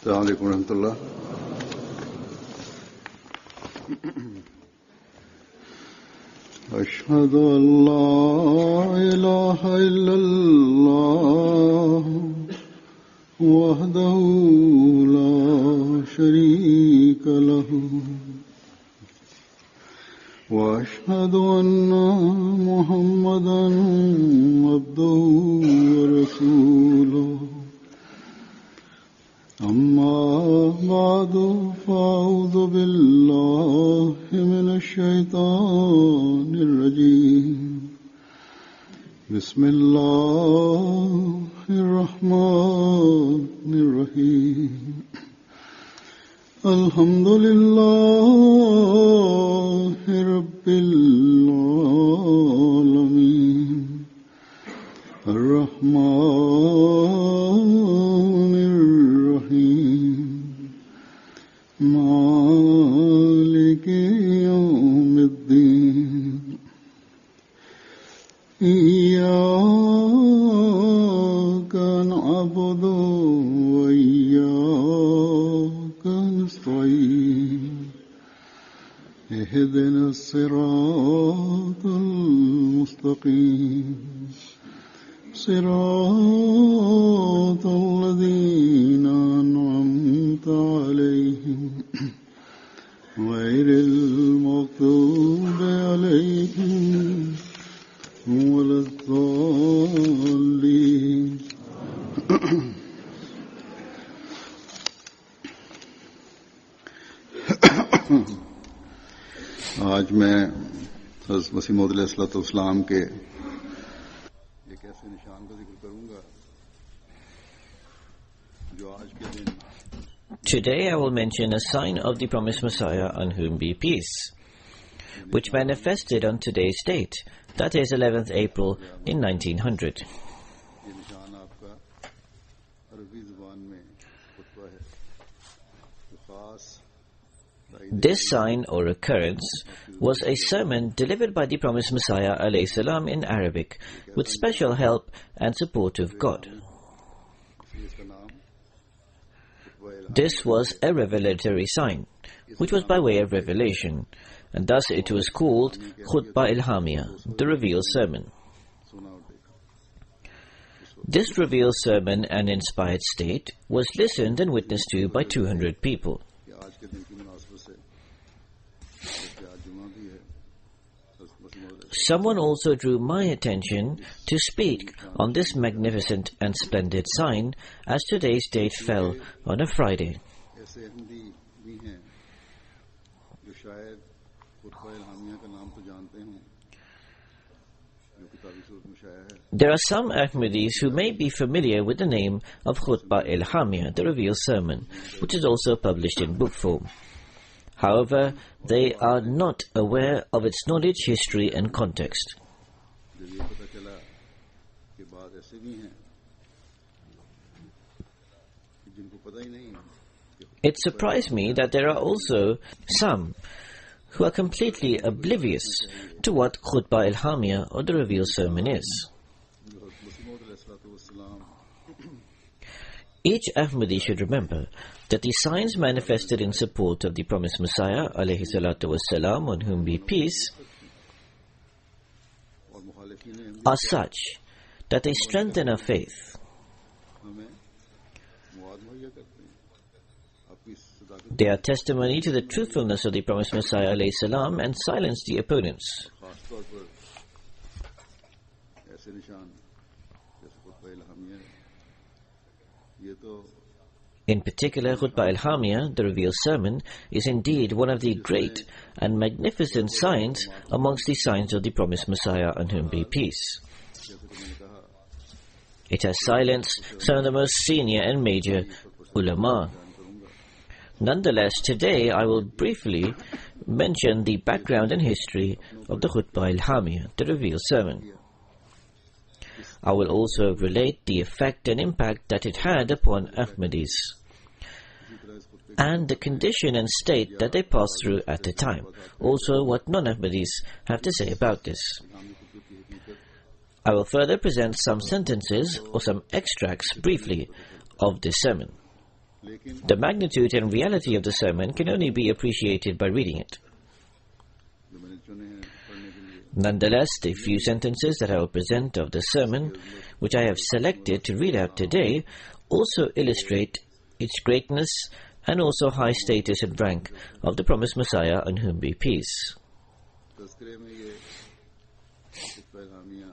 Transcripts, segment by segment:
السلام عليكم ورحمة الله. أشهد أن لا إله إلا الله وحده لا شريك له وأشهد أن محمدا عبده ورسوله أما بعد فأعوذ بالله من الشيطان الرجيم بسم الله الرحمن الرحيم الحمد لله رب العالمين الرحمن الرحيم مالك يوم الدين إياك نعبد وإياك نستعين اهدنا الصراط المستقيم صراط الذين أنعمت عليهم غير المغضوب عليهم ولا الضالين. आज मैं हज़रत मसीह मौऊद अलैहिस्सलाम के एक ऐसे निशान का जिक्र करूंगा जो आज के दिन Today I will mention a sign of the promised Messiah, on whom be peace, which manifested on today's date, that is 11th April in 1900. ये निशान आपका अरबी ज़ुबान में खुतबा है जो खास This sign or occurrence was a sermon delivered by the promised Messiah alayhi salam in Arabic, with special help and support of God. This was a revelatory sign, which was by way of revelation, and thus it was called Khutbah Ilhamiyah, the revealed sermon. This revealed sermon and inspired state was listened and witnessed to by 200 people. Someone also drew my attention to speak on this magnificent and splendid sign, as today's date fell on a Friday. There are some Ahmadis who may be familiar with the name of Khutbah Ilhamiyah, the revealed sermon, which is also published in book form. However, they are not aware of its knowledge, history and context. It surprised me that there are also some who are completely oblivious to what Khutbah Ilhamiyah or the revealed sermon is. Each Ahmadi should remember that the signs manifested in support of the promised Messiah alayhi salatu wassalam, on whom be peace, are such that they strengthen our faith. They are testimony to the truthfulness of the promised Messiah alayhi salam and silence the opponents. In particular, Khutbah Ilhamiyah, the revealed sermon, is indeed one of the great and magnificent signs amongst the signs of the promised Messiah, on whom be peace. It has silenced some of the most senior and major ulama. Nonetheless, today I will briefly mention the background and history of the Khutbah Ilhamiyah, the revealed sermon. I will also relate the effect and impact that it had upon Ahmadis, and the condition and state that they passed through at the time. Also, what non-Ahmadis have to say about this. I will further present some sentences or some extracts briefly of this sermon. The magnitude and reality of the sermon can only be appreciated by reading it. जो मैंने चुने हैं पढ़ने के लिए, Nonetheless, the few sentences that I will present of the sermon, which I have selected to read out today, also illustrate its greatness and also high status and rank of the promised Messiah, on whom be peace. तज़किरे में ये खुतबा इल्हामिया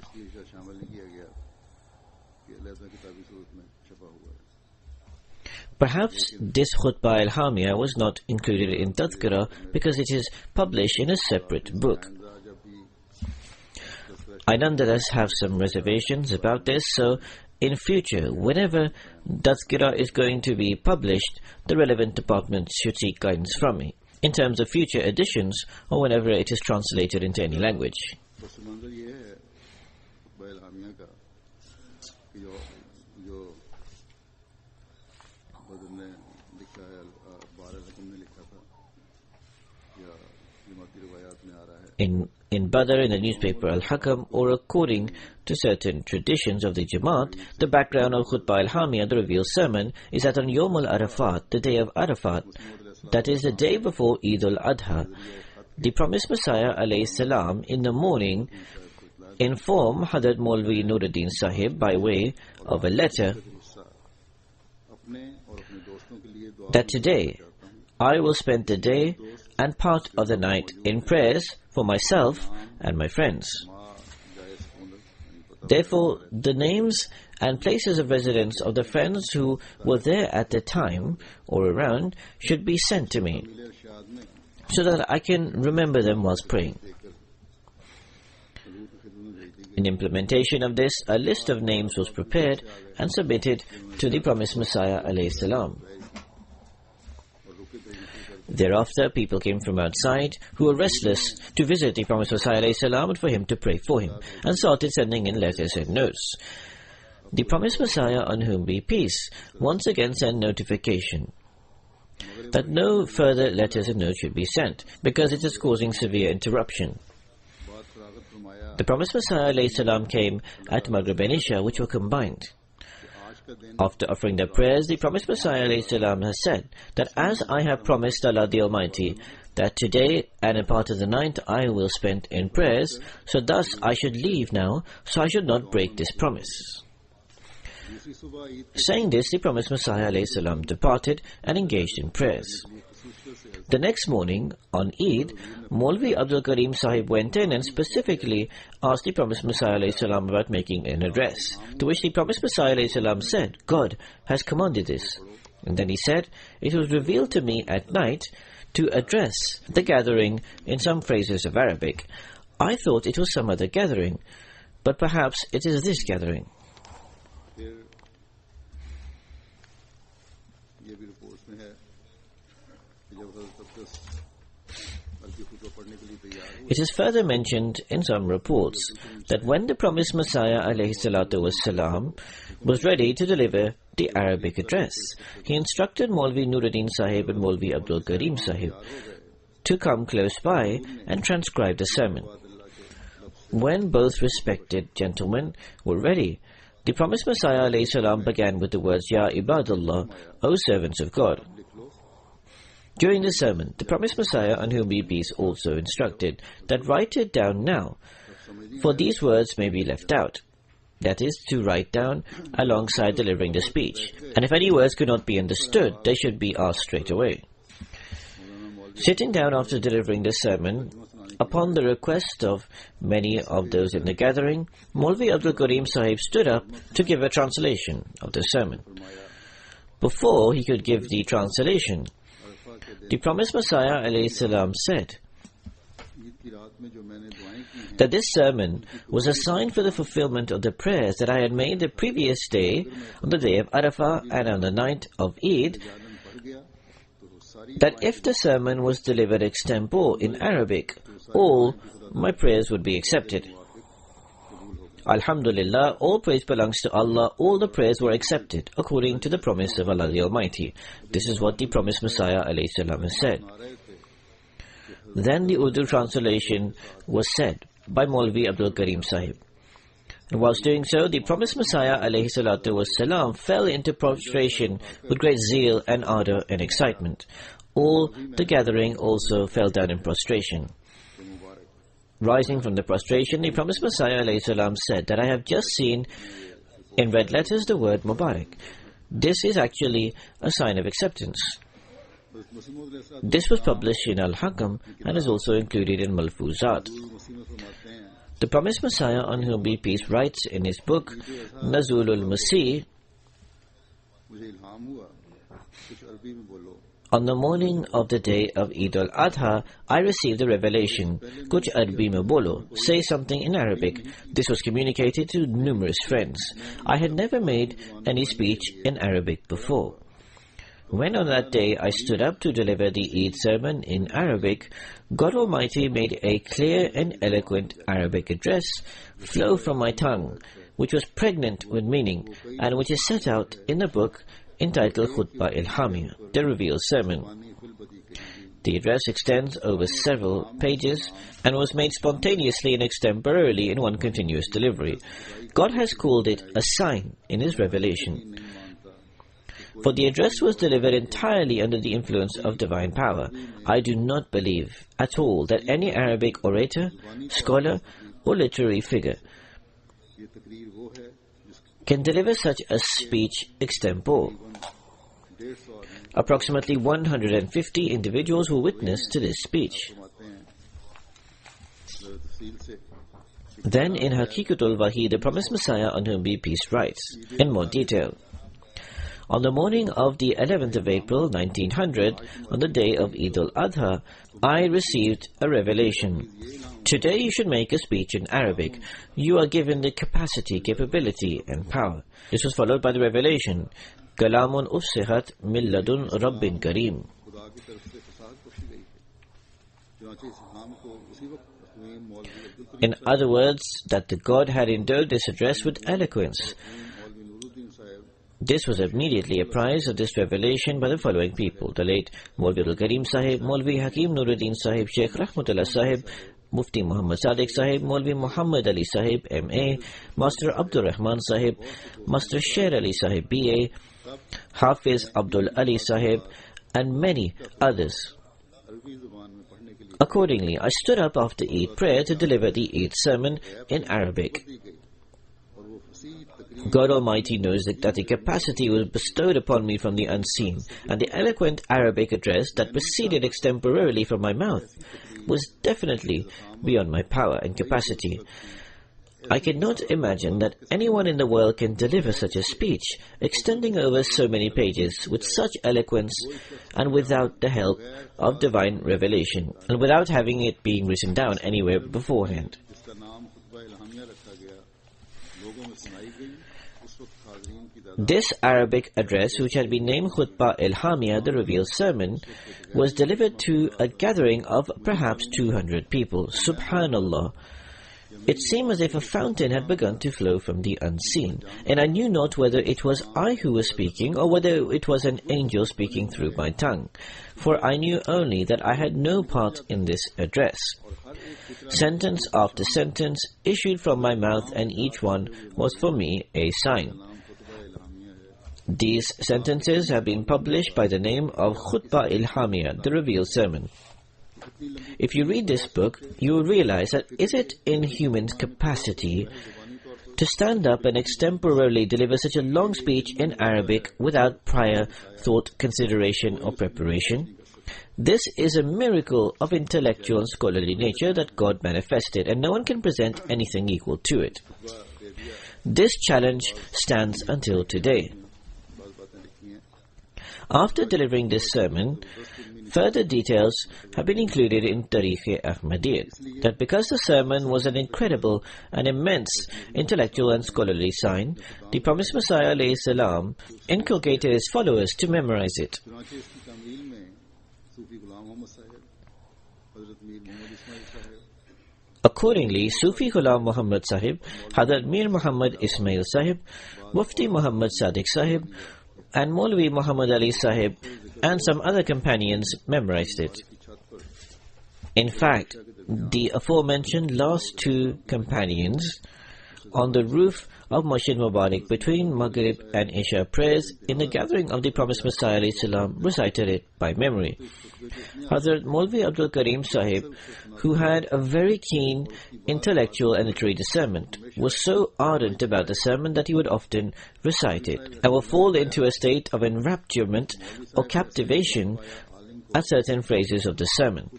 इसलिए शामिल नहीं किया गया कि अलहदा किताबी सूरत में छपा हुआ है. Perhaps this khutbah al-Hamia was not included in Tadhkira because it is published in a separate book. जब भी I nonetheless have some reservations about this, so in future, whenever Tadhkira is going to be published, the relevant departments should seek guidance from me, in terms of future editions or whenever it is translated into any language. बस मंजर ये है खुतबा इल्हामिया का कि जो बदर ने लिखा है, बार रकम ने लिखा था या जमाती रिवायात में आ रहा है. In Badr, in the newspaper Al-Hakam, or according to certain traditions of the Jamaat, the background of Khutbah al-Hamiyah, the revealed sermon, is that on Yawm al-Arafat, the day of Arafat, that is the day before Eid al-Adha, the promised Messiah alayhi salam in the morning informed Hadrat Maulvi Nuruddin Sahib by way of a letter अपने और अपने दोस्तों के लिए दुआ that today I will spend the day and part of the night in prayers for myself and my friends. जायज़ होना. Therefore, the names and places of residence of the friends who were there at the time or around should be sent to me इरशाद में so that I can remember them whilst praying. रूह की खिदमत में भेज दी In implementation of this, a list of names was prepared and submitted to the promised Messiah alayhi salam. Thereafter, people came from outside who were restless to visit the promised Messiah alayhi salam and for him to pray for him, and started sending in letters and notes. The promised Messiah, on whom be peace, once again sent notification that no further letters and notes should be sent, because it is causing severe interruption. बात फरागत फरमाया The promised Messiah alayhi salam came at Maghrib and Isha, which were combined. कि आज का दिन After offering their prayers, the promised Messiah alayhi salam has said that as I have promised Allah the Almighty that today and a part of the night I will spend in prayers, so thus I should leave now, so I should not break this promise. दूसरी सुबह Eid Saying this, the promised Messiah alayhi salam departed and engaged in prayers. The next morning, on Eid, Maulvi Abdul Karim Sahib went in and specifically asked the promised Messiah alayhi salam about making an address, to which the promised Messiah alayhi salam said, God has commanded this. And then he said, it was revealed to me at night to address the gathering in some phrases of Arabic. I thought it was some other gathering, but perhaps it is this gathering. फिर ये भी reports में है कि जब हज़रत अब्बास अरबी खुतबा पढ़ने के लिए तैयार हुए It is further mentioned in some reports that when the promised Messiah alayhi salatu wassalam was ready to deliver the Arabic address, he instructed Maulvi Nuruddin Sahib and Maulvi Abdul Karim Sahib to come close by and transcribe the sermon. When both respected gentlemen were ready, the promised Messiah alayhi salam began with the words, Ya Ibadullah, O servants of God. During the sermon, the promised Messiah, on whom be peace, also instructed that write it down now, for these words may be left out. That is, to write down alongside delivering the speech. And if any words could not be understood, they should be asked straight away. Sitting down after delivering the sermon, upon the request of many of those in the gathering, Maulvi Abdul Karim Sahib stood up to give a translation of the sermon. Before he could give the translation, the promised Messiah alayhi salam said Eid की रात में जो मैंने दुआएं की हैं that this sermon was a sign for the fulfillment of the prayers that I had made the previous day, on the day of Arafah and on the night of Eid, जालन पड़ गया तो सारी that if the sermon was delivered extempore in Arabic, all my prayers would be accepted. Alhamdulillah, all praise belongs to Allah, all the prayers were accepted, according to the promise of Allah the Almighty. This is what the promised Messiah alayhi salam has said. आ रहे थे Then the Urdu translation was said by Maulvi Abdul Karim Sahib. And whilst doing so, the promised Messiah ﷺ fell into prostration with great zeal and ardor and excitement. All the gathering also fell down in prostration. Rising from the prostration, the promised Messiah ﷺ said that I have just seen in red letters the word Mubarak. This is actually a sign of acceptance. This was published in Al-Hakam and is also included in Malfuzat. The promised Messiah, on whom be peace, writes in his book Nazulul Masih, on the morning of the day of Eid al-Adha, I received a revelation. Kuch Arbi mein bolo, say something in Arabic. This was communicated to numerous friends. I had never made any speech in Arabic before. When on that day I stood up to deliver the Eid sermon in Arabic, God Almighty made a clear and eloquent Arabic address flow from my tongue, which was pregnant with meaning, and which is set out in the book entitled Khutbah Ilhamiyah, the revealed sermon. The address extends over several pages and was made spontaneously and extemporarily in one continuous delivery. God has called it a sign in His revelation. For the address was delivered entirely under the influence of divine power. I do not believe at all that any Arabic orator, scholar, or literary figure can deliver such a speech extempore. Approximately 150 individuals were witness to this speech. Then in Haqiqatul Wahi, the promised Messiah, on whom be peace, writes in more detail. On the morning of the 11th of April 1900, on the day of Eid al-Adha, I received a revelation. Today you should make a speech in Arabic. You are given the capacity, capability and power. This was followed by the revelation. Kalamun ufsihat min ladun Rabbin Kareem. In other words, that the God had endowed this address with eloquence. This was immediately apprised of this revelation by the following people: the late Maulvi Abdul Karim Sahib, Maulvi Hakim Nuruddin Sahib, Sheikh Rahmatullah Sahib, Mufti Muhammad Sadiq Sahib, Maulvi Muhammad Ali Sahib, M.A., Master Abdul Rahman Sahib, Master Sher Ali Sahib, B.A., Hafiz Abdul Ali Sahib, and many others. Accordingly, I stood up after Eid prayer to deliver the Eid sermon in Arabic. God Almighty knows that the capacity was bestowed upon me from the unseen, and the eloquent Arabic address that proceeded extemporarily from my mouth was definitely beyond my power and capacity. I cannot imagine that anyone in the world can deliver such a speech, extending over so many pages, with such eloquence, and without the help of divine revelation, and without having it being written down anywhere beforehand. This Arabic address, which had been named Khutbah Ilhamiyah, the revealed sermon, was delivered to a gathering of perhaps 200 people. Subhanallah. It seemed as if a fountain had begun to flow from the unseen, and I knew not whether it was I who was speaking or whether it was an angel speaking through my tongue, for I knew only that I had no part in this address. Sentence after sentence issued from my mouth, and each one was for me a sign. These sentences have been published by the name of Khutbah Ilhamiyah, the revealed sermon. If you read this book, you will realize that is it in human's capacity to stand up and extemporarily deliver such a long speech in Arabic without prior thought, consideration or preparation? This is a miracle of intellectual and scholarly nature that God manifested, and no one can present anything equal to it. This challenge stands until today. After delivering this sermon, further details have been included in Tariq-e-Ahmadiyyat, that because the sermon was an incredible and immense intellectual and scholarly sign, the promised Messiah ﷺ inculcated his followers to memorize it. Accordingly, Sufi Ghulam Muhammad Sahib, Hazrat Mir Muhammad Ismail Sahib, Mufti Muhammad Sadiq Sahib, and Maulvi Muhammad Ali Sahib and some other companions memorized it. In fact, the aforementioned last two companions on the roof of Masjid Mubarak between Maghrib and Isha prayers in the gathering of the Promised Messiah ﷺ recited it by memory. Hazrat Maulvi Abdul Karim Sahib, who had a very keen intellectual and literary discernment, was so ardent about the sermon that he would often recite it and would fall into a state of enrapturement or captivation at certain phrases of the sermon.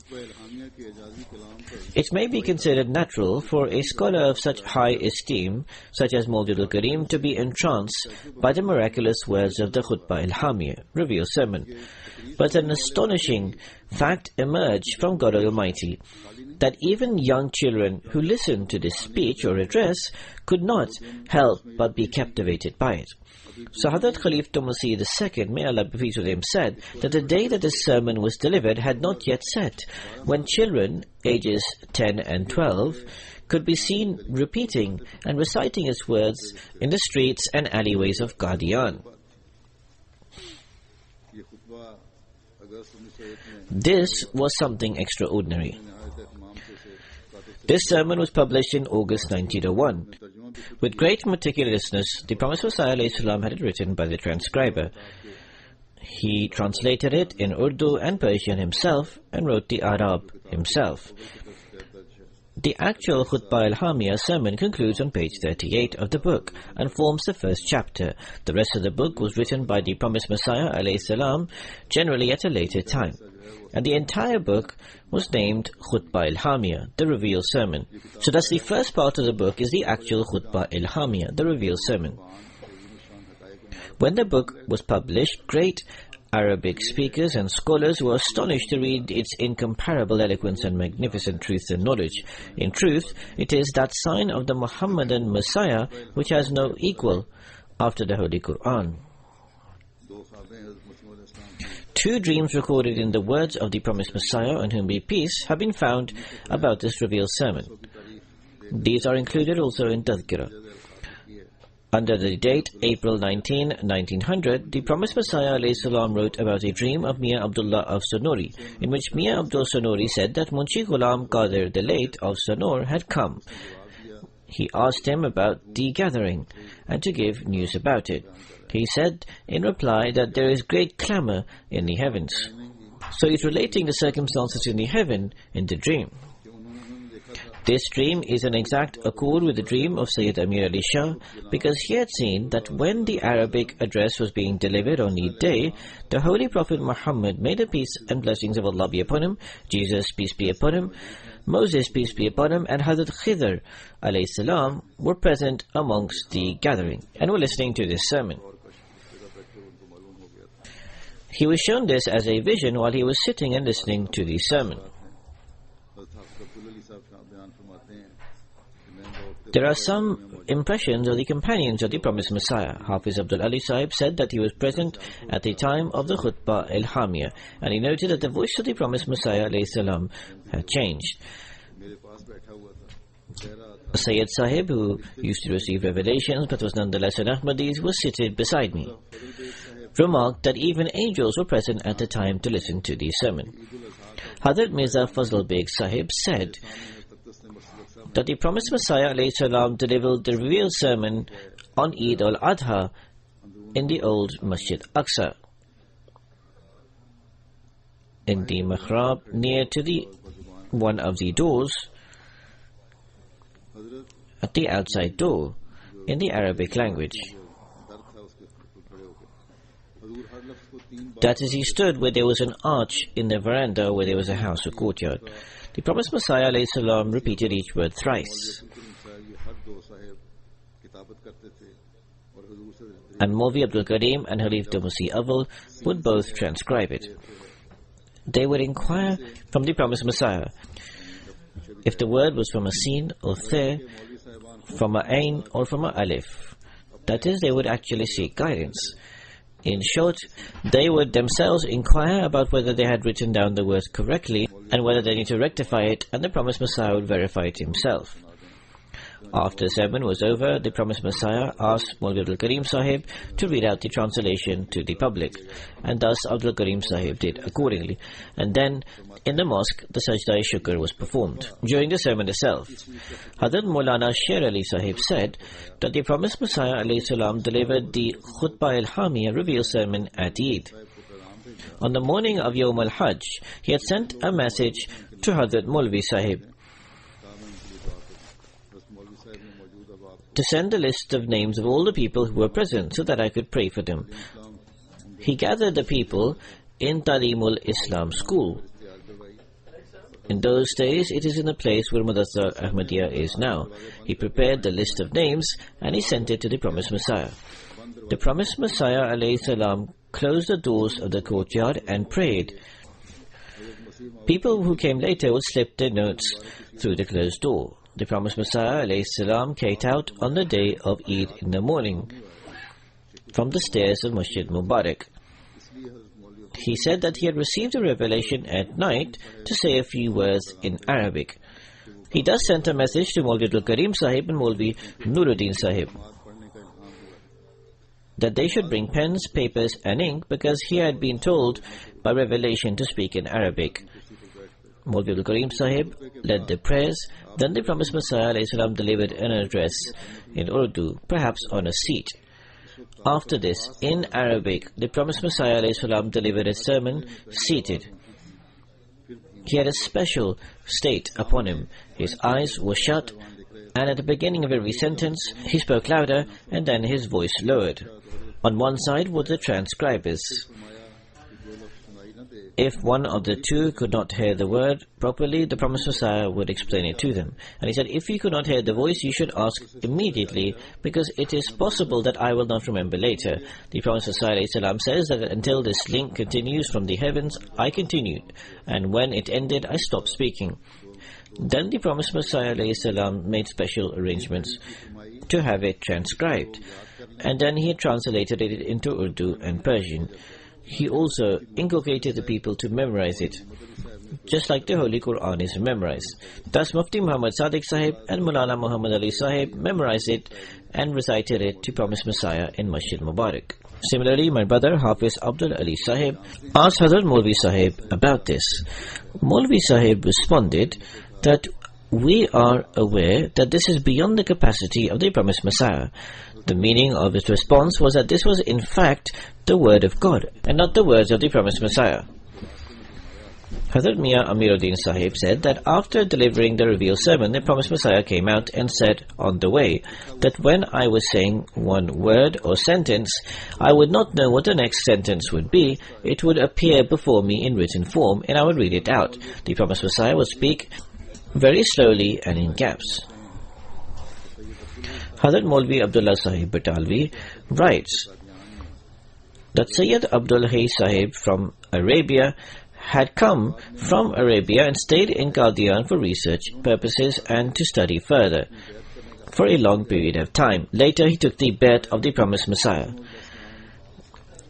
It may be considered natural for a scholar of such high esteem, such as Maulvi Abdul Karim, to be entranced by the miraculous words of the Khutbah al-Hamiyah, revealed sermon. But an astonishing fact emerged from God Almighty, that even young children who listened to this speech or address could not help but be captivated by it. So Hazrat Khalifa Masih II, may Allah be pleased with him, said that the day that the sermon was delivered had not yet set, when children, ages 10 and 12, could be seen repeating and reciting its words in the streets and alleyways of Qadian. This was something extraordinary. This sermon was published in August 1901. With great meticulousness, the Promised Messiah ﷺ had it written by the transcriber. He translated it in Urdu and Persian himself and wrote the Arab himself. The actual Khutbah al-Hamiyah sermon concludes on page 38 of the book and forms the first chapter. The rest of the book was written by the Promised Messiah ﷺ, generally at a later time. And the entire book was named Khutbah al-Hamiyah, the revealed sermon. So thus the first part of the book is the actual Khutbah al-Hamiyah, the revealed sermon. When the book was published, great Arabic speakers and scholars were astonished to read its incomparable eloquence and magnificent truth and knowledge. In truth, it is that sign of the Muhammadan Messiah which has no equal after the Holy Quran. 2 dreams recorded in the words of the Promised Messiah, on whom be peace, have been found about this revealed sermon. These are included also in Tadhkirah. Under the date April 19, 1900, the Promised Messiah ﷺ wrote about a dream of Mian Abdullah of Sonori, in which Mian Abdul Sonori said that Munshi Ghulam Qadir the late of Sonor had come. He asked him about the gathering and to give news about it. He said in reply that there is great clamour in the heavens. So he is relating the circumstances in the heaven in the dream. This dream is an exact accord with the dream of Sayyid Amir Ali Shah, because he had seen that when the Arabic address was being delivered on Eid day, the Holy Prophet Muhammad, may the peace and blessings of Allah be upon him, Jesus, peace be upon him, Moses, peace be upon him, and Hazrat Khidr alayhi salam were present amongst the gathering and were listening to this sermon. He was shown this as a vision while he was sitting and listening to the sermon. There are some impressions of the companions of the Promised Messiah. Hafiz Abdul Ali Sahib said that he was present at the time of the Khutbah al-Hamiyah, and he noted that the voice of the Promised Messiah ﷺ had changed. Sayyid Sahib, who used to receive revelations but was nonetheless an Ahmadis, was seated beside me, remarked that even angels were present at the time to listen to the sermon. Hazrat Mirza Fazl Beg Sahib said that the Promised Messiah ﷺ delivered the revealed sermon on Eid al-Adha in the old Masjid Aqsa, in the mihrab near to the one of the doors, at the outside door, in the Arabic language. That is, he stood where there was an arch in the veranda where there was a house or courtyard. The Promised Messiah ﷺ repeated each word thrice, and Maulvi Abdul Karim and Khalifah Masih Awwal would both transcribe it. They would inquire from the Promised Messiah if the word was from a sin or the, from a ain or from a alif. That is, they would actually seek guidance. In short, they would themselves inquire about whether they had written down the words correctly and whether they need to rectify it, and the Promised Messiah would verify it himself. After the sermon was over, the promised Messiah asked Maulvi Abdul Karim Sahib to read out the translation to the public, and thus Abdul Karim Sahib did accordingly. And then, in the mosque, the Sajda-e-Shukr was performed. During the sermon itself, Hazrat Maulana Sher Ali Sahib said that the promised Messiah ﷺ delivered the Khutbah al-Hamiyah revealed sermon at Eid. On the morning of Yawm al-Hajj, he had sent a message to Hazrat Maulvi Sahib to send a list of names of all the people who were present so that I could pray for them. He gathered the people in Talimul Islam school. In those days, it is in the place where Madrasa Ahmadiyya is now. He prepared the list of names and he sent it to the promised Messiah. The promised Messiah ﷺ closed the doors of the courtyard and prayed. People who came later would slip their notes through the closed door. The promised Messiah ﷺ came out on the day of Eid in the morning from the stairs of Masjid Mubarak. He said that he had received a revelation at night to say a few words in Arabic. He thus sent a message to Maulvi Abdul Karim Sahib and Maulvi Nuruddin Sahib that they should bring pens, papers and ink because he had been told by revelation to speak in Arabic. Maulvi Abdul Karim Sahib led the prayers. Then the promised Messiah ﷺ delivered an address in Urdu, perhaps on a seat. After this, in Arabic, the promised Messiah ﷺ delivered a sermon seated. He had a special state upon him. His eyes were shut, and at the beginning of every sentence, he spoke louder, and then his voice lowered. On one side were the transcribers. If one of the two could not hear the word properly, the promised Messiah would explain it to them. And he said, if you could not hear the voice, you should ask immediately, because it is possible that I will not remember later. The promised Messiah ﷺ says that until this link continues from the heavens, I continued, and when it ended, I stopped speaking. Then the promised Messiah ﷺ made special arrangements to have it transcribed, and then he translated it into Urdu and Persian. He also inculcated the people to memorize it, just like the Holy Quran is memorized. Thus Mufti Muhammad Sadiq Sahib and Maulana Muhammad Ali Sahib memorized it and recited it to promised Messiah in Masjid Mubarak. Similarly, my brother Hafiz Abdul Ali Sahib asked Hazrat Maulvi Sahib about this. Maulvi Sahib responded that we are aware that this is beyond the capacity of the promised Messiah. The meaning of his response was that this was in fact the word of God and not the words of the promised Messiah. Hazrat Mian Amiruddin Sahib said that after delivering the revealed sermon, the promised Messiah came out and said on the way that when I was saying one word or sentence, I would not know what the next sentence would be. It would appear before me in written form and I would read it out. The promised Messiah would speak very slowly and in gaps. Hazrat Maulvi Abdullah Sahib Batalvi writes that Sayyid Abdul Hay Sahib from Arabia had come from Arabia and stayed in Qadian for research purposes and to study further for a long period of time. Later he took the bayat of the promised Messiah.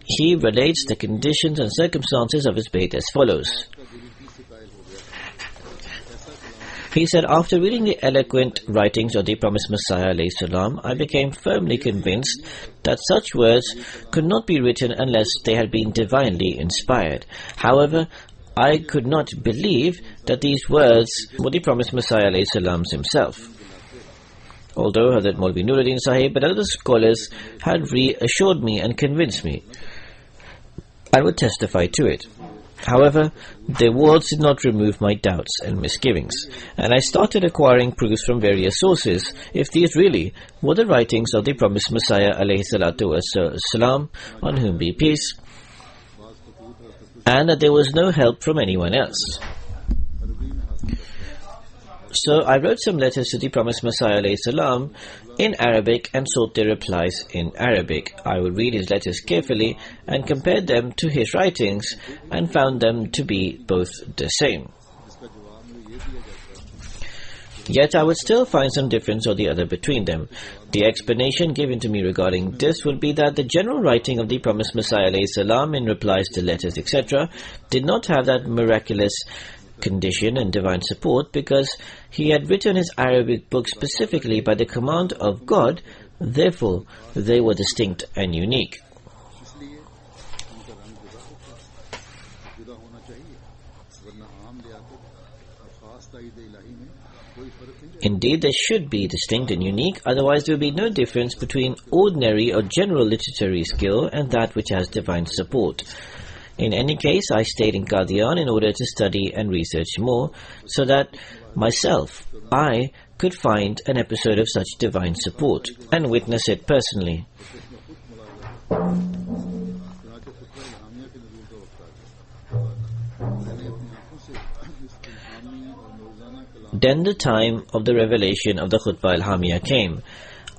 He relates the conditions and circumstances of his bayat as follows. He said, after reading the eloquent writings of the promised Messiah ﷺ, I became firmly convinced that such words could not be written unless they had been divinely inspired. However, I could not believe that these words were the promised Messiah ﷺ himself. Although Hazrat Maulvi Nuruddin Sahib and other scholars had reassured me and convinced me, I would testify to it. However, their words did not remove my doubts and misgivings, and I started acquiring proofs from various sources if these really were the writings of the promised Messiah ﷺ, on whom be peace, and that there was no help from anyone else. So I wrote some letters to the promised Messiah ﷺ in Arabic and sought their replies in Arabic. I would read his letters carefully and compared them to his writings and found them to be both the same. Yet I would still find some difference or the other between them. The explanation given to me regarding this would be that the general writing of the promised Messiah ﷺ in replies to letters etc. did not have that miraculous condition and divine support because he had written his Arabic book specifically by the command of God. Therefore, they were distinct and unique. इसलिए उनका रंग जुदा होना चाहिए, वरना आम लियाकत और खास ताईद इलाही में कोई फर्क नहीं रहेगा. Indeed, they should be distinct and unique, otherwise there will be no difference between ordinary or general literary skill and that which has divine support. In any case, I stayed in Qadian in order to study and research more, so that myself, I could find an episode of such divine support and witness it personally. चुनांचे खुतबा इल्हामिया के नज़ूल का वक्त आ गया. मैंने अपनी आंखों से इस इल्हामी और मौज़ाना कलाम Then the time of the revelation of the Khutbah al-Hamiyah came.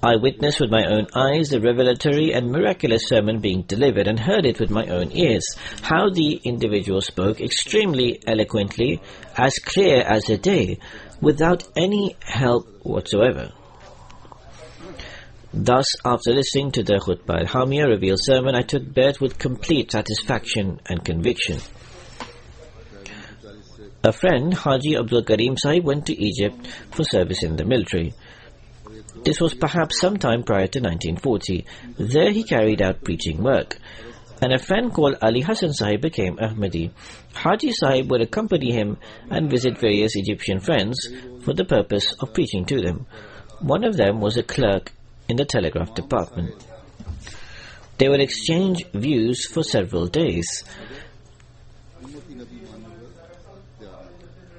I witnessed with my own eyes the revelatory and miraculous sermon being delivered and heard it with my own ears. How the individual spoke extremely eloquently, as clear as the day, without any help whatsoever. Thus, after listening to the Khutbah al-Hamiyah revealed sermon, I took birth with complete satisfaction and conviction. A friend, Haji Abdul Karim Sahib, went to Egypt for service in the military. This was perhaps some time prior to 1940. There he carried out preaching work, and a friend called Ali Hassan Sahib became Ahmadi. Haji Sahib would accompany him and visit various Egyptian friends for the purpose of preaching to them. One of them was a clerk in the telegraph department. They would exchange views for several days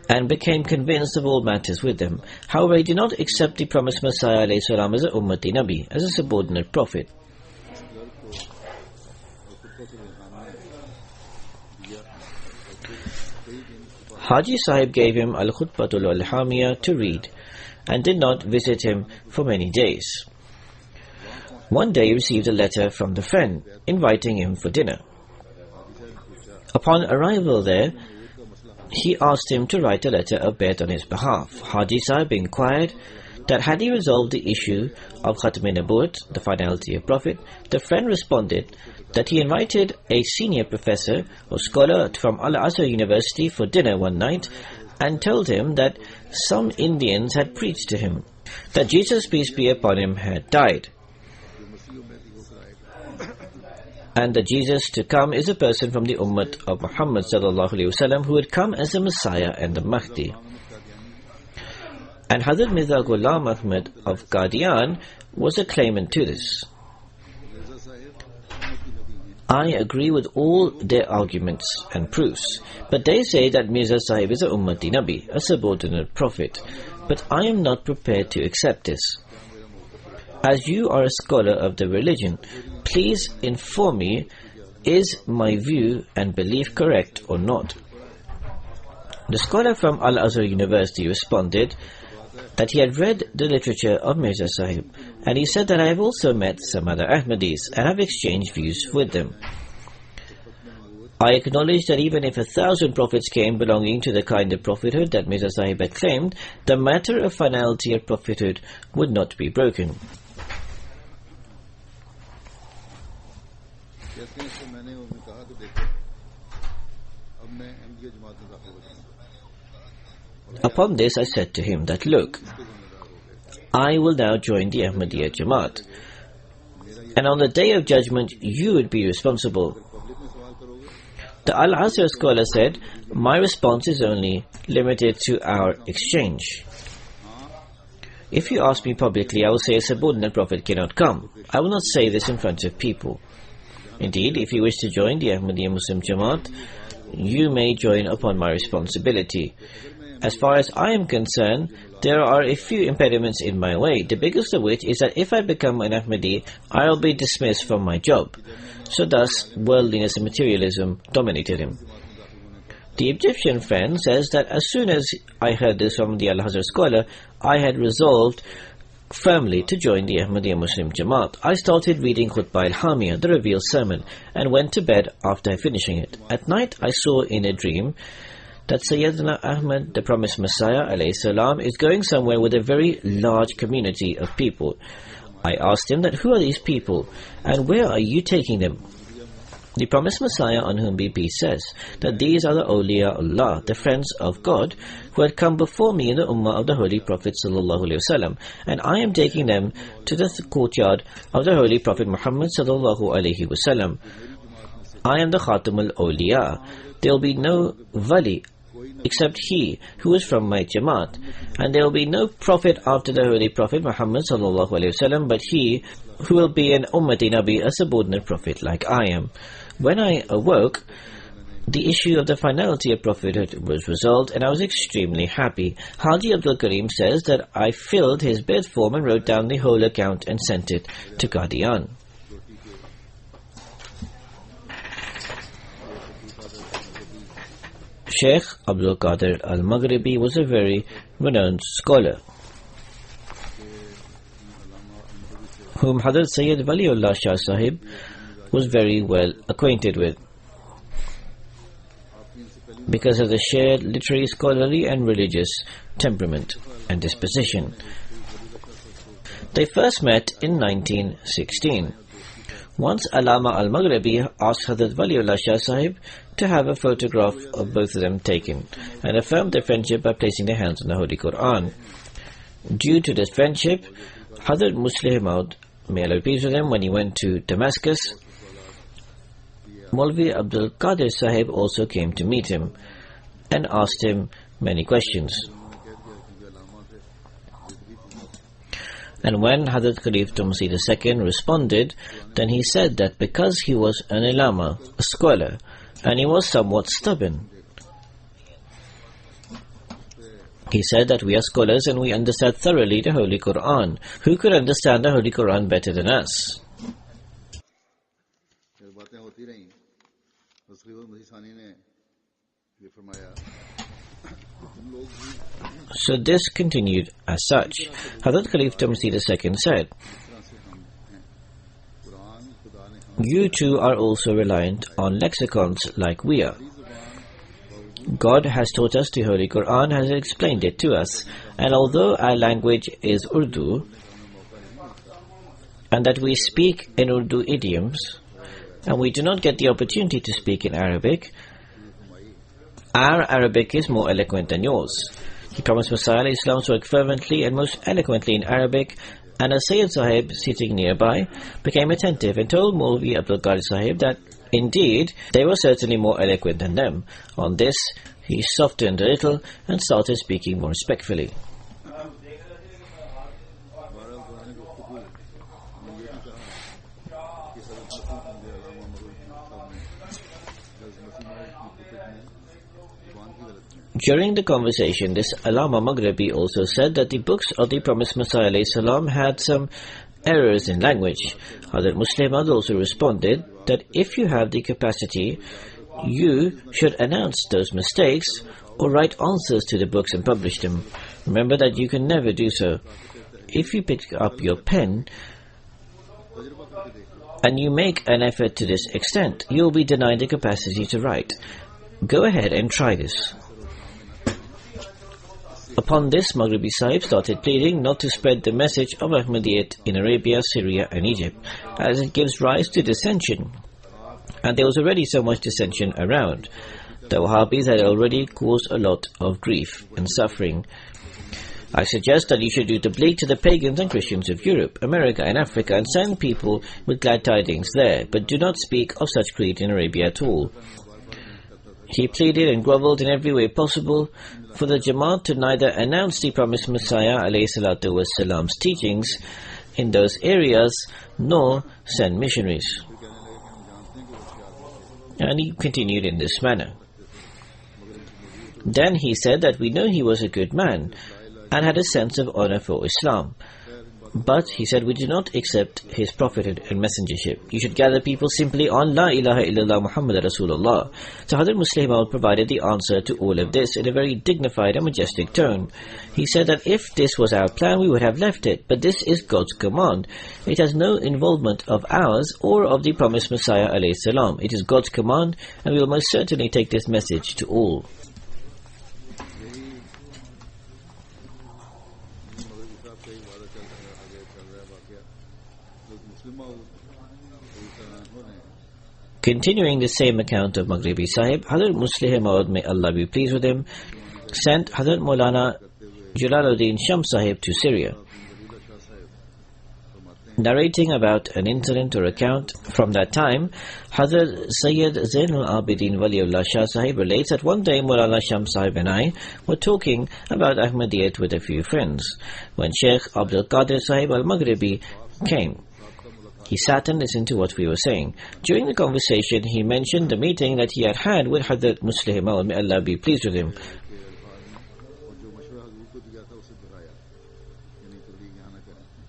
and became convinced of all matters with them. However, he did not accept the promised Messiah alayhi salam as a Ummati Nabi, as a subordinate prophet. Haji Sahib gave him Al-Khutbatul al-Hamiyah to read and did not visit him for many days. One day he received a letter from the friend inviting him for dinner. Upon arrival there, he asked him to write a letter of bet on his behalf. Haji Sahib inquired that had he resolved the issue of Khatm-e-Nabuwwat, the finality of Prophet, the friend responded that he invited a senior professor or scholar from Al-Azhar University for dinner one night and told him that some Indians had preached to him that Jesus, peace be upon him, had died, and that Jesus to come is a person from the Ummah of Muhammad sallallahu alaihi wasallam who would come as the Messiah and the Mahdi. And Hazrat Mirza Ghulam Ahmad of Qadian was a claimant to this. I agree with all their arguments and proofs, but they say that Mirza Sahib is a Ummati Nabi, a subordinate prophet, but I am not prepared to accept this. As you are a scholar of the religion, please inform me, is my view and belief correct or not? The scholar from Al-Azhar University responded that he had read the literature of Mirza Sahib, and he said that I have also met some other Ahmadis and have exchanged views with them. I acknowledge that even if 1,000 prophets came belonging to the kind of prophethood that Mirza Sahib had claimed, the matter of finality of prophethood would not be broken. Upon this I said to him that, look, I will now join the Ahmadiyya Jamaat, and on the day of judgment you would be responsible. The Al-Azhar scholar said, my response is only limited to our exchange. If you ask me publicly, I will say a subordinate prophet cannot come. I will not say this in front of people. Indeed, if you wish to join the Ahmadiyya Muslim Jamaat, you may join upon my responsibility. As far as I am concerned, there are a few impediments in my way, the biggest of which is that if I become an Ahmadi, I will be dismissed from my job. So thus, worldliness and materialism dominated him. The Egyptian friend says that as soon as I heard this from the Al-Azhar scholar, I had resolved firmly to join the Ahmadiyya Muslim Jamaat. I started reading Khutbah al-Hamiyah, the revealed sermon, and went to bed after finishing it. At night I saw in a dream that Sayyidina Ahmad, the promised Messiah alayhi salam, is going somewhere with a very large community of people. I asked him that, who are these people and where are you taking them? The promised Messiah, on whom be peace, says that these are the awliya Allah, the friends of God, who had come before me in the ummah of the Holy Prophet ﷺ, and I am taking them to the courtyard of the Holy Prophet Muhammad ﷺ. I am the Khatamul Awliya. There will be no wali except he who is from my Jamaat, and there will be no prophet after the Holy Prophet Muhammad ﷺ, but he who will be an Ummati Nabi, a subordinate prophet like I am. When I awoke, the issue of the finality of prophethood was resolved, and I was extremely happy. Haji Abdul Karim says that I filled his bed form and wrote down the whole account and sent it to Qadian. Sheikh Abdul Qadir al-Maghribi was a very renowned scholar, whom Hazrat Sayyid Waliullah Shah Sahib was very well acquainted with, because of the shared literary, scholarly and religious temperament and disposition. They first met in 1916. Once Allama al-Maghribi asked Hazrat Waliullah Shah Sahib to have a photograph of both of them taken, and affirmed their friendship by placing their hands on the Holy Quran. Due to this friendship, Hazrat Musleh Maud, may Allah be pleased with him, when he went to Damascus, Maulvi Abdul Qadir Sahib also came to meet him and asked him many questions. And when Hazrat Khalif Tumsi II responded, then he said that because he was an ulama, a scholar, and he was somewhat stubborn, he said that we are scholars and we understand thoroughly the Holy Quran. Who could understand the Holy Quran better than us? So this continued as such. Hazrat Khalif Tumsi II said, "You too are also reliant on lexicons like we are. God has taught us the Holy Quran, has explained it to us, and although our language is Urdu, and that we speak in Urdu idioms, and we do not get the opportunity to speak in Arabic, our Arabic is more eloquent than yours." The promised Messiah Islam spoke fervently and most eloquently in Arabic, and a Sayyid Sahib sitting nearby became attentive and told Maulvi Abdul Qadir Sahib that indeed they were certainly more eloquent than them. On this, he softened a little and started speaking more respectfully. During the conversation, this Allama Maghribi also said that the books of the promised Messiah ﷺ had some errors in language. Hazrat Musleh Maud also responded that if you have the capacity, you should announce those mistakes or write answers to the books and publish them. Remember that you can never do so. If you pick up your pen and you make an effort to this extent, you will be denied the capacity to write. Go ahead and try this. Upon this, Maghribi Sahib started pleading not to spread the message of Ahmadiyyat in Arabia, Syria and Egypt, as it gives rise to dissension. And there was already so much dissension around. The Wahhabis had already caused a lot of grief and suffering. I suggest that you should do tabligh to the pagans and Christians of Europe, America and Africa, and send people with glad tidings there, but do not speak of such creed in Arabia at all. He pleaded and grovelled in every way possible for the Jamaat to neither announce the promised Messiah ﷺ's teachings in those areas nor send missionaries. And he continued in this manner. Then he said that we know he was a good man and had a sense of honor for Islam. But, he said, we do not accept his prophethood and messengership. You should gather people simply on La ilaha illallah Muhammad Rasulullah. So Hazrat Musleh Maud provided the answer to all of this in a very dignified and majestic tone. He said that if this was our plan, we would have left it. But this is God's command. It has no involvement of ours or of the promised Messiah alayhi salam. It is God's command, and we will most certainly take this message to all. Continuing the same account of Maghribi Sahib, Hazrat Muslih Maud, may Allah be pleased with him, sent Hazrat Maulana Jalaluddin Shams Sahib to Syria, narrating about an incident or account. From that time, Hazrat Sayyid Zainul Abidin Waliullah Shah Sahib relates that one day Maulana Shams Sahib and I were talking about Ahmadiyyat with a few friends, when Sheikh Abdul Qadir Sahib al-Maghribi came. He sat and listened to what we were saying. During the conversation, he mentioned the meeting that he had had with Hazrat Muslih Maud, may Allah be pleased with him.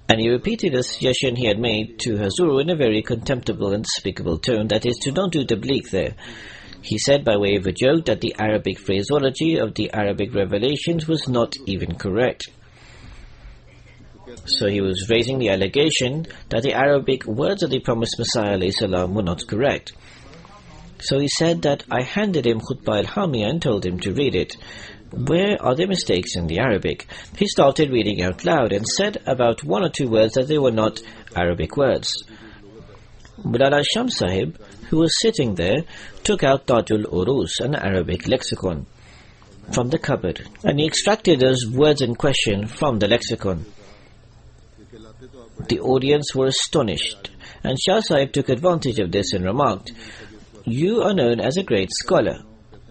And he repeated a suggestion he had made to Hazur in a very contemptible and despicable tone, that is, to not do tabligh there. He said by way of a joke that the Arabic phraseology of the Arabic revelations was not even correct. So he was raising the allegation that the Arabic words of the promised Messiah ﷺ were not correct. So he said that I handed him Khutbah al-Hamiyah and told him to read it. Where are the mistakes in the Arabic? He started reading out loud and said about one or two words that they were not Arabic words. Maulana Shams Sahib, who was sitting there, took out Tajul Urus, an Arabic lexicon, from the cupboard, and he extracted those words in question from the lexicon. The audience were astonished, and Shah Sahib took advantage of this and remarked, "You are known as a great scholar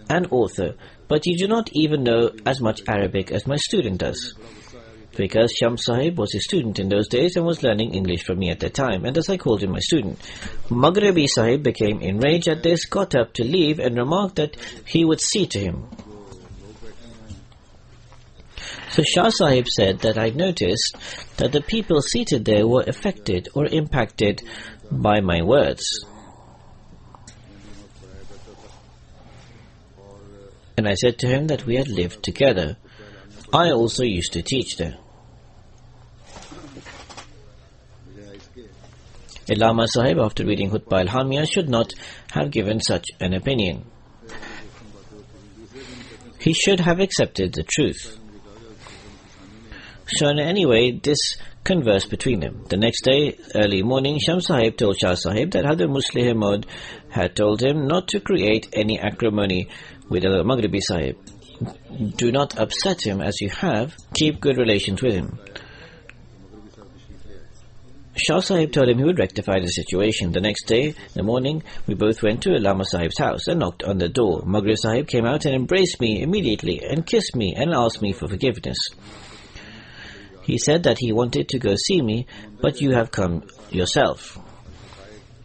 and author, but you do not even know as much Arabic as my student does." Because Shams Sahib was his student in those days and was learning English from me at that time, and thus I called him my student. Maghribi Sahib became enraged at this, got up to leave, and remarked that he would see to him. So Shah Sahib said that I noticed that the people seated there were affected or impacted by my words. And I said to him that we had lived together. I also used to teach there. Allama Sahib, after reading Khutbah al-Hamiyah, should not have given such an opinion. He should have accepted the truth. So in any way, this conversed between them. The next day, early morning, Shams Sahib told Shah Sahib that Hazrat Muslih Maud had told him not to create any acrimony with Maghribi Sahib. Do not upset him as you have. Keep good relations with him. Shah Sahib told him he would rectify the situation. The next day, in the morning, we both went to Allama Sahib's house and knocked on the door. Maghribi Sahib came out and embraced me immediately and kissed me and asked me for forgiveness. He said that he wanted to go see me, but you have come yourself.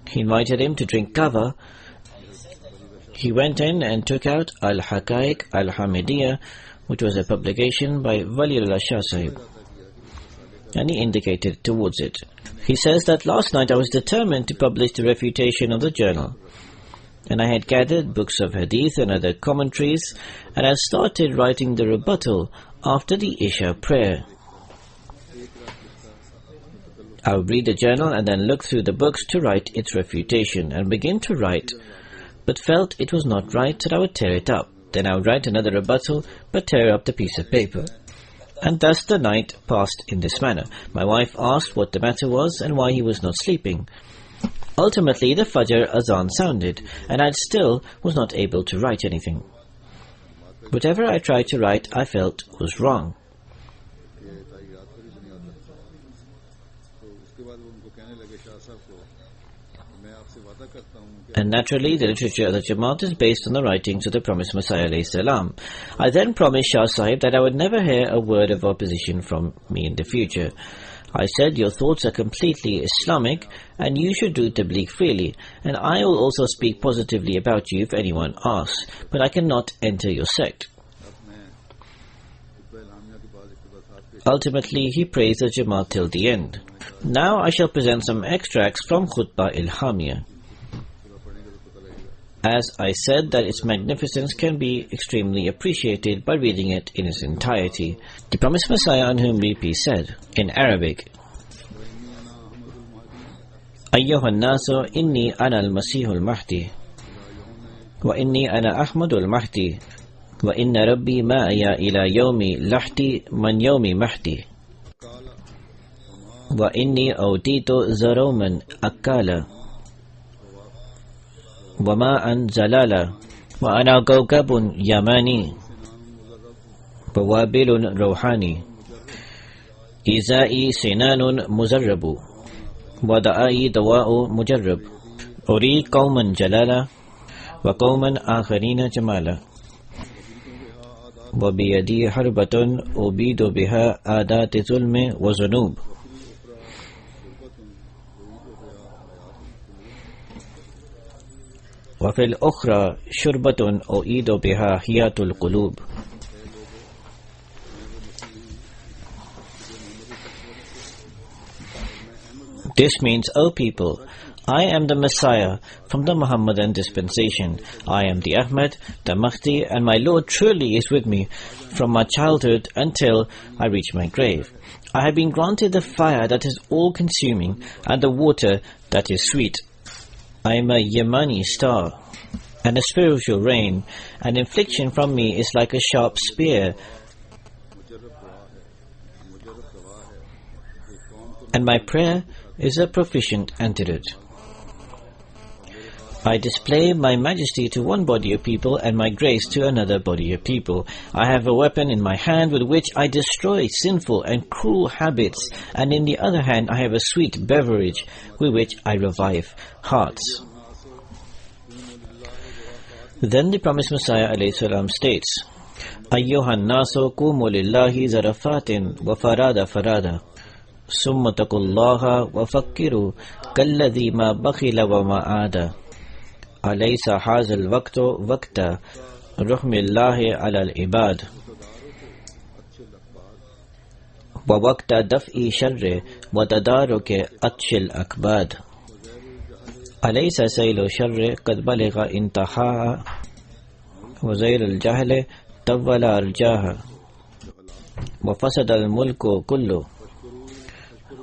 He invited him to drink kava. He went in and took out Al-Haqaiq Al-Hamidiyya, which was a publication by Waliullah Shah Sahib, and he indicated towards it. He says that last night I was determined to publish the refutation of the journal, and I had gathered books of hadith and other commentaries, and I started writing the rebuttal after the Isha prayer. I would read the journal and then look through the books to write its refutation and begin to write, but felt it was not right, so I would tear it up. Then I would write another rebuttal, but tear up the piece of paper. And thus the night passed in this manner. My wife asked what the matter was and why he was not sleeping. Ultimately, the Fajr Azan sounded, and I still was not able to write anything. Whatever I tried to write, I felt was wrong. And naturally, the literature of the Jamaat is based on the writings of the promised Messiah ﷺ. I then promised Shah Sahib that I would never hear a word of opposition from me in the future. I said, your thoughts are completely Islamic and you should do tabligh freely, and I will also speak positively about you if anyone asks, but I cannot enter your sect. Ultimately, he praised the Jamaat till the end. Now I shall present some extracts from Khutbah al-Hamiyah. As I said that its magnificence can be extremely appreciated by reading it in its entirety. The promised Messiah, on whom be peace, said in Arabic, Ayyuhan nasu inni ana al-Masihul Mahdi wa inni ana Ahmadul Mahdi wa inna rabbi ma'aya ila yawmi lahti man yawmi mahdi wa inni awtitu zaruman akala وماء زلالا وأنا كوكب يماني ووابل روحاني إزائي سنان مزرب ودائي دواء مجرب أري قوما جلالا وقوما آخرين جمالا وبيدي حربة أبيد بها عادات ظلم وذنوب وفي الأخرى شربة أعيد بها حياة القلوب. This means, O people, I am the Messiah from the Muhammadan dispensation. I am the Ahmad, the Mahdi, and my Lord truly is with me from my childhood until I reach my grave. I have been granted the fire that is all-consuming and the water that is sweet. I am a Yemeni star and a spiritual rain. An infliction from me is like a sharp spear, and my prayer is a proficient antidote. I display my majesty to one body of people and my grace to another body of people. I have a weapon in my hand with which I destroy sinful and cruel habits, and in the other hand I have a sweet beverage with which I revive hearts. Then the promised Messiah ﷺ states, Ayyuhan nasu qumu lillahi zarafatin wa farada summa taqullaha wa fakkiru kalladhi ma bakhila wa ma aada alaysa hazal waqtu waqta ruhmillahi ala al-ibad wa waqta daf'i sharri wa tadaruki atshil akbad alaysa saylu sharri qad baligha intaha wa zayr al-jahl tawala arjaha wa fasada al-mulku kullu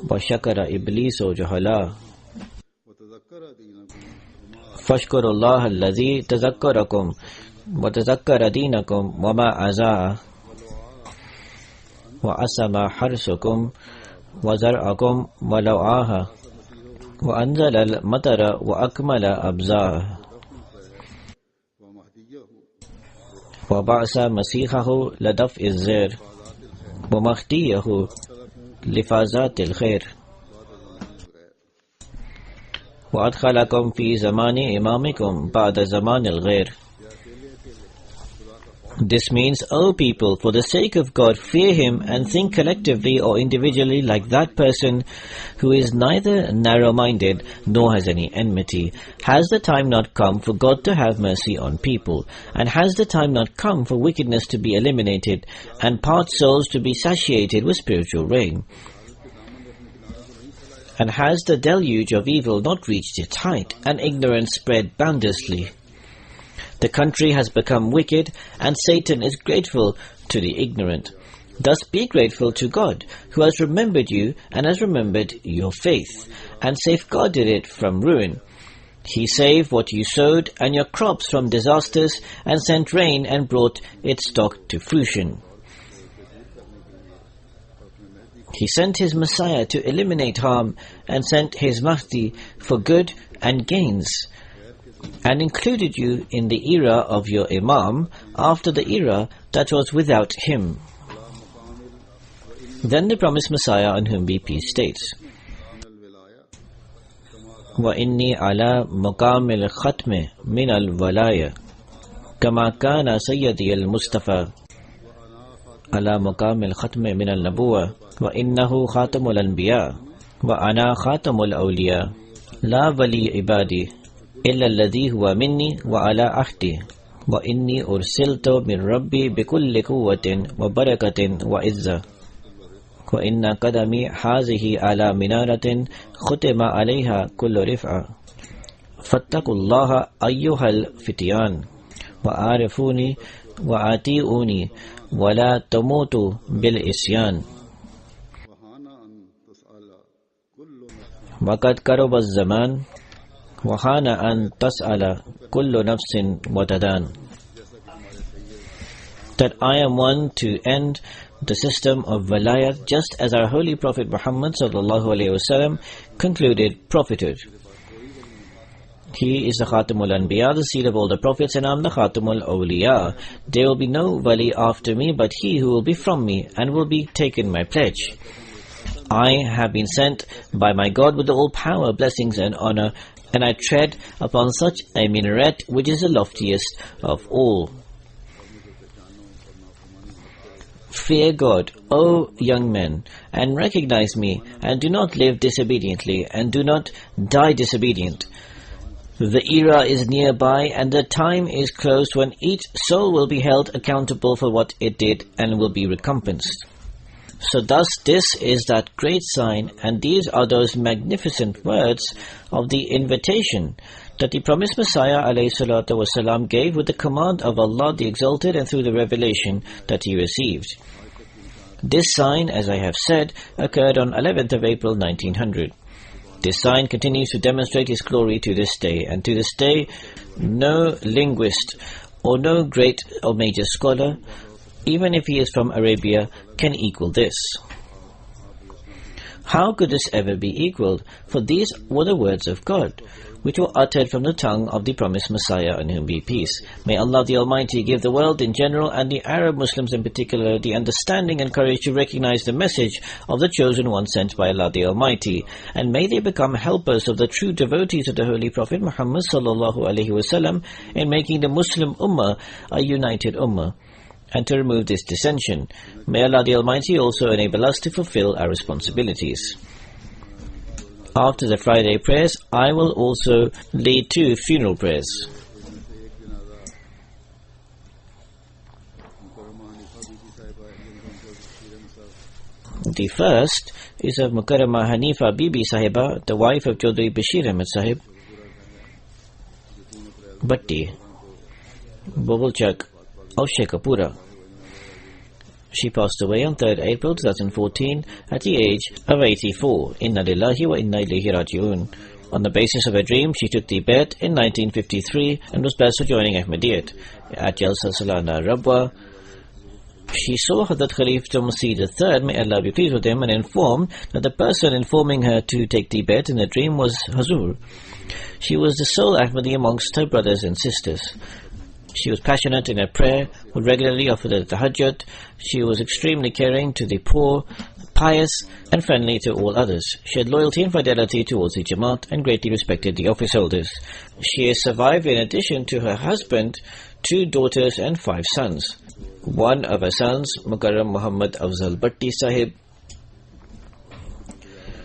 wa shakara iblisu jahala fashkuru Allah alladhi tazakkarakum wa tazakkara dinakum wa ma azaa wa asama harsukum wa zar'akum wa law'aha wa anzala al-matara wa akmala abzaaha wa ba'sa masihahu ladaf'i az-zir wa mahdiyahu لفازات الخير وأدخلكم في زمان إمامكم بعد زمان الغير. This means, O people, for the sake of God, fear Him and think collectively or individually like that person who is neither narrow-minded nor has any enmity. Has the time not come for God to have mercy on people? And has the time not come for wickedness to be eliminated and part souls to be satiated with spiritual rain? And has the deluge of evil not reached its height and ignorance spread boundlessly? The country has become wicked, and Satan is grateful to the ignorant. Thus be grateful to God, who has remembered you and has remembered your faith, and safeguarded it from ruin. He saved what you sowed and your crops from disasters, and sent rain and brought its stock to fruition. He sent His Messiah to eliminate harm, and sent His Mahdi for good and gains, and included you in the era of your Imam after the era that was without him. Then the promised Messiah, on whom be peace, states, وَإِنِّي عَلَى مُقَامِ الْخَتْمِ مِنَ الْوَلَايَةِ كَمَا كَانَ سَيَّدِيَ الْمُصْطَفَى عَلَى مُقَامِ الْخَتْمِ مِنَ النَّبُوَّةِ وَإِنَّهُ خَاتَمُ الْأَنْبِيَاءِ وَأَنَا خَاتَمُ الْأَوْلِيَاءِ لَا وَلِيَّ عِبَادِي إلا الذي هو مني وعلى عهدي وإني أرسلت من ربي بكل قوة وبركة وعزة وإن قدمي هذه على منارة ختم عليها كل رفعة فاتقوا الله أيها الفتيان وعارفوني وآتيئوني ولا تموتوا بالإسيان وقد قرب الزمان وَحَانَ أَن تَسْأَلَ كُلُّ نَفْسٍ وَتَدَانَ. That I am one to end the system of Walayat, just as our Holy Prophet Muhammad ﷺ concluded prophethood. He is the Khatamul Anbiya, the seal of all the prophets, and I am the Khatamul Awliya. There will be no wali after me but he who will be from me and will be taken my pledge. I have been sent by my God with all power, blessings and honor, and I tread upon such a minaret which is the loftiest of all. Fear God, O young men, and recognize me, and do not live disobediently, and do not die disobedient. The era is nearby, and the time is close when each soul will be held accountable for what it did and will be recompensed. So thus this is that great sign, and these are those magnificent words of the invitation that the promised Messiah ﷺ gave with the command of Allah the Exalted and through the revelation that he received. This sign, as I have said, occurred on 11th of April 1900. This sign continues to demonstrate his glory to this day, and to this day no linguist or no great or major scholar, even if he is from Arabia, can equal this. How could this ever be equaled? For these were the words of God, which were uttered from the tongue of the promised Messiah, on whom be peace. May Allah the Almighty give the world in general and the Arab Muslims in particular the understanding and courage to recognize the message of the chosen one sent by Allah the Almighty, and may they become helpers of the true devotees of the Holy Prophet Muhammad sallallahu alaihi wasallam in making the Muslim Ummah a united Ummah, and to remove this dissension. May Allah the Almighty also enable us to fulfill our responsibilities. After the Friday prayers, I will also lead 2 funeral prayers. The first is of Mukarrama Hanifa Bibi Sahiba, the wife of Chaudhry Bashir Ahmed Sahib, Bhatti, Bobolchak of Shekhapura. She passed away on 3rd April 2014 at the age of 84. Inna lillahi wa inna ilayhi raji'un. On the basis of a dream, she took the bet in 1953 and was blessed for joining Ahmadiyyat. At Jalsa Salana Rabwa, she saw Hazrat Khalifa Masih III, may Allah be pleased with him, and informed that the person informing her to take the bet in the dream was Hazur. She was the sole Ahmadi amongst her brothers and sisters. She was passionate in her prayer, would regularly offer the tahajjud. She was extremely caring to the poor, pious and friendly to all others. She had loyalty and fidelity towards the Jamaat and greatly respected the office holders. She is survived in addition to her husband, 2 daughters and 5 sons. One of her sons, Mukarram Muhammad Afzal Bhatti Sahib,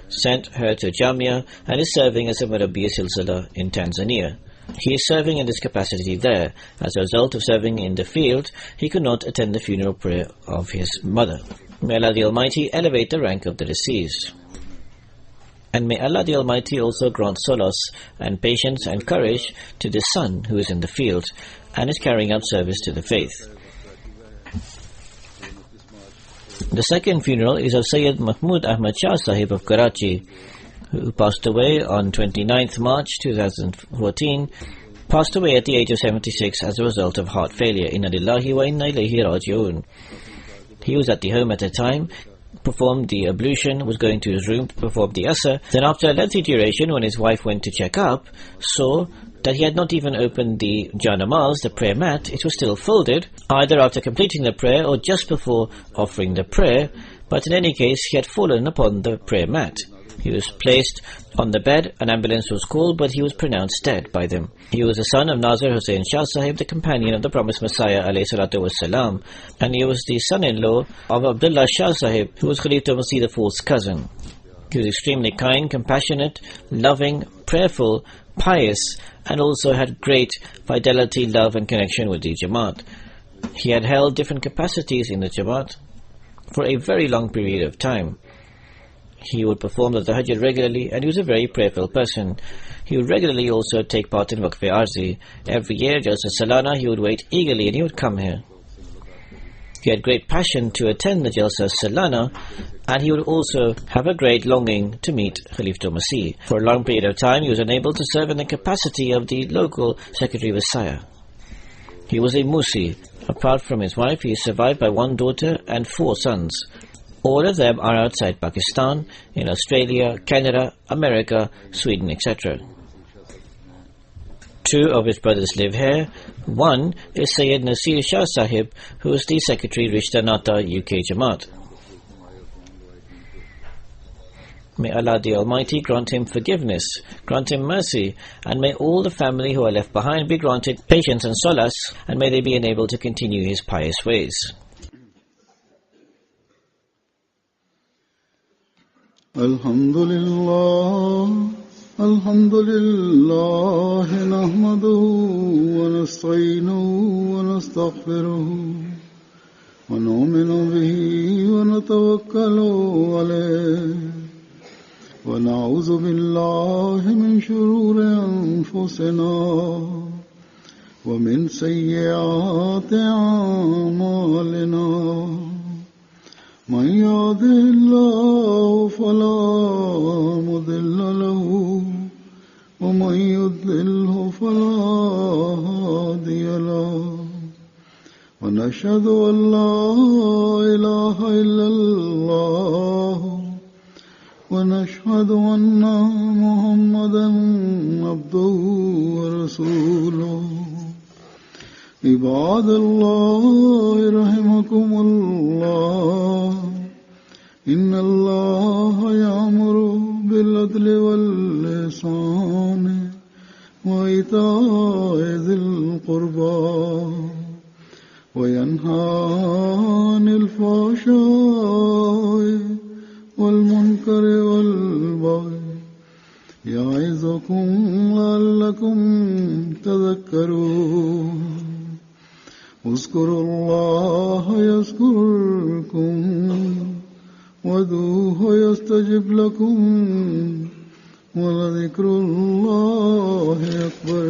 sent her to Jamia and is serving as a Murabbi Silsila in Tanzania. He is serving in this capacity there. As a result of serving in the field, he could not attend the funeral prayer of his mother. May Allah the Almighty elevate the rank of the deceased. And may Allah the Almighty also grant solace and patience and courage to the son who is in the field and is carrying out service to the faith. The second funeral is of Sayyid Mahmud Ahmad Shah Sahib of Karachi, who passed away on 29th March 2014, passed away at the age of 76 as a result of heart failure. Inna lillahi wa inna ilayhi raji'un. He was at the home at the time, performed the ablution, was going to his room to perform the asr. Then after a lengthy duration, when his wife went to check up, saw that he had not even opened the janamaz, the prayer mat. It was still folded, either after completing the prayer or just before offering the prayer, but in any case he had fallen upon the prayer mat. He was placed on the bed, an ambulance was called, but he was pronounced dead by them. He was the son of Nazir Hussain Shah Sahib, the companion of the promised Messiah ﷺ, and he was the son-in-law of Abdullah Shah Sahib, who was Khalifa Masih IV's cousin. He was extremely kind, compassionate, loving, prayerful, pious, and also had great fidelity, love and connection with the Jamaat. He had held different capacities in the Jamaat for a very long period of time. He would perform the tahajjud regularly, and he was a very prayerful person. He would regularly also take part in Waqf-e Arzi. Every year, Jalsa Salana, he would wait eagerly and he would come here. He had great passion to attend the Jalsa Salana, and he would also have a great longing to meet Khalifa Masih. For a long period of time, he was unable to serve in the capacity of the local Secretary of Wasaya. He was a Musi. Apart from his wife, he is survived by 1 daughter and 4 sons. All of them are outside Pakistan, in Australia, Canada, America, Sweden, etc. Two of his brothers live here. One is Sayyid Nasir Shah Sahib, who is the Secretary Rishta Nata UK Jamaat. May Allah the Almighty grant him forgiveness, grant him mercy, and may all the family who are left behind be granted patience and solace, and may they be enabled to continue his pious ways. Alhamdulillah, Alhamdulillah, nahmaduhu wa nasta'inuhu wa nastaghfiruhu wa nu'minu bihi wa natawakkalu alayhi wa na'udhu billahi min shururi anfusina wa min sayyiati a'malina. من يهده الله فلا مضل له ومن يضلله فلا هادي له ونشهد أن لا إله إلا الله ونشهد أن محمدا عبده ورسوله. عباد الله رحمكم الله إن الله يأمر بالعدل والإحسان وإيتاء ذي القربى وينهى عن الفحشاء والمنكر والبغي يعظكم لعلكم تذكرون. اذكروا الله يذكركم وادعوه يستجب لكم ولذكر الله أكبر.